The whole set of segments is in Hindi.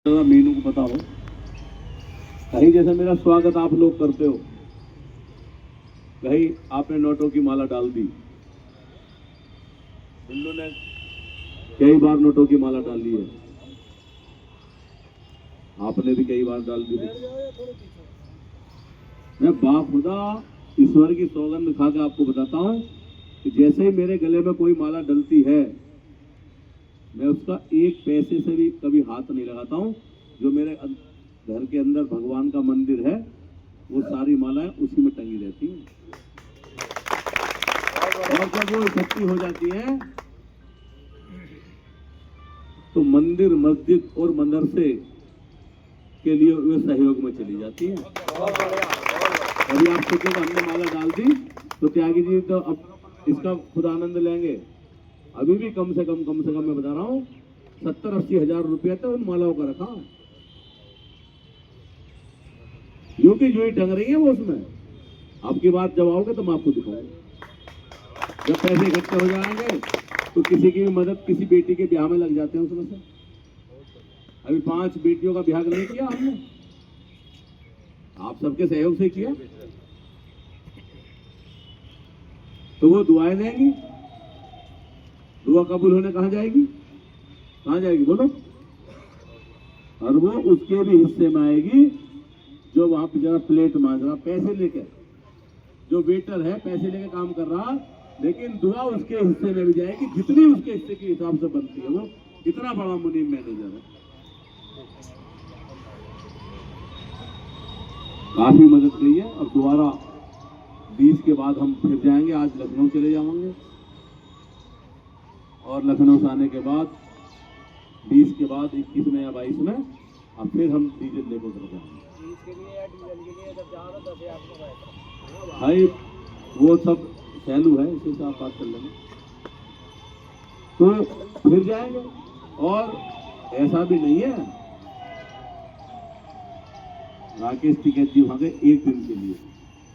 मीनू को पता हो, कहीं जैसे मेरा स्वागत आप लोग करते हो, कहीं आपने नोटों की माला डाल दी। बिल्लू ने कई बार नोटों की माला डाली है, आपने भी कई बार डाल दी। मैं बाखुदा ईश्वर की सौगंध खा के आपको बताता हूं कि जैसे ही मेरे गले में कोई माला डलती है, मैं उसका एक पैसे से भी कभी हाथ नहीं लगाता हूं। जो मेरे घर के अंदर भगवान का मंदिर है, वो सारी मालाएं उसी में टंगी रहती हैं। और जब वो इकट्ठी हो जाती है तो मंदिर, मस्जिद और मदरसे के लिए वे सहयोग में चली जाती है। अभी आप सोचेगा हमने माला डाल दी तो त्यागी जी तो अब इसका खुद आनंद लेंगे। अभी भी कम से कम मैं बता रहा हूँ 70-80 हजार रुपया तो उन मालाओं का रखा, क्योंकि जो ही टंग रही है वो उसमें। आपकी बात जब आओगे तो मैं आपको दिखाऊंगा। जब पैसे इकट्ठे हो जाएंगे तो किसी की भी मदद, किसी बेटी के ब्याह में लग जाते हैं उसमें से। अभी 5 बेटियों का ब्याह नहीं किया हमने, आप सबके सहयोग से किया, तो वो दुआएं देंगी। दुआ कबूल होने कहाँ जाएगी? कहाँ जाएगी बोलो? और वो उसके भी हिस्से में आएगी जो वहां पे जरा प्लेट मांग रहा, पैसे लेकर, जो वेटर है पैसे लेकर काम कर रहा, लेकिन दुआ उसके हिस्से में भी जाएगी जितनी उसके हिस्से के हिसाब से बनती है। वो इतना बड़ा मुनीम मैनेजर है, काफी मदद की है। और दोबारा 20 के बाद हम फिर जाएंगे। आज लखनऊ चले जाएंगे और लखनऊ से आने के बाद 20 के बाद 21 में या 22 में अब फिर हम डीजल लेकर जाएंगे। भाई वो सब सैलू है, इसी से आप बात कर लेना। तो फिर जाएंगे। और ऐसा भी नहीं है राकेश टिकैत जी वहां गए एक दिन के लिए,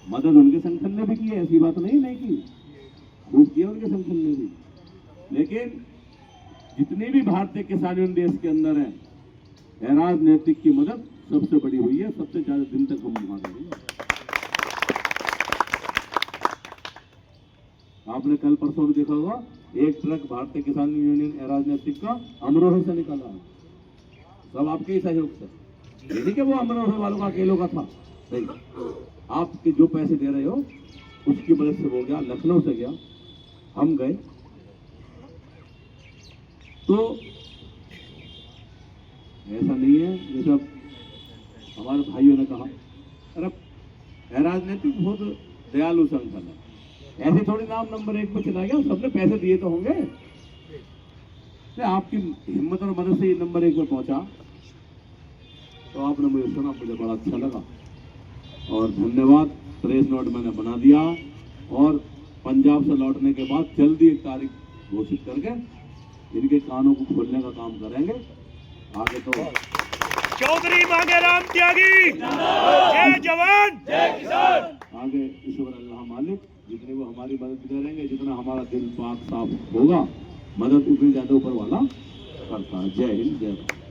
मदद उनके संगठन ने भी की है, ऐसी बात नहीं की, खूब किया उनके संगठन ने भी। लेकिन जितनी भी भारतीय किसान यूनियन देश के अंदर है, राजनीतिक की मदद सबसे बड़ी हुई है, सबसे ज्यादा दिन तक हम वहां गए। आपने कल परसों भी देखा होगा, एक ट्रक भारतीय किसान यूनियन राजनीतिक का अमरोहा से निकाला है, सब आपके ही सहयोग से। ये नहीं कि वो अमरोहा वालों का अकेलों का था, नहीं, आपके जो पैसे दे रहे हो उसकी मदद से हो गया। लखनऊ से गया, हम गए, तो ऐसा नहीं है जैसा हमारे भाइयों ने कहा। अरे राजनीतिक बहुत दयालु संगठन है, ऐसे थोड़ी नाम नंबर 1 पर चला गया, सबने पैसे दिए तो होंगे। आपकी हिम्मत और मदद से ये नंबर 1 पर पहुंचा, तो आपने मुझे सुना, मुझे बड़ा अच्छा लगा और धन्यवाद। प्रेस नोट मैंने बना दिया और पंजाब से लौटने के बाद जल्दी एक तारीख घोषित करके इनके कानों को खोलने का काम करेंगे। आगे तो चौधरी मांगेराम त्यागी, जय जवान जय किसान। आगे ईश्वर अल्लाह मालिक जितनी वो हमारी मदद करेंगे, जितना हमारा दिल पाक साफ होगा, मदद उतनी ज्यादा ऊपर वाला करता है। जय हिंद, जय भारत।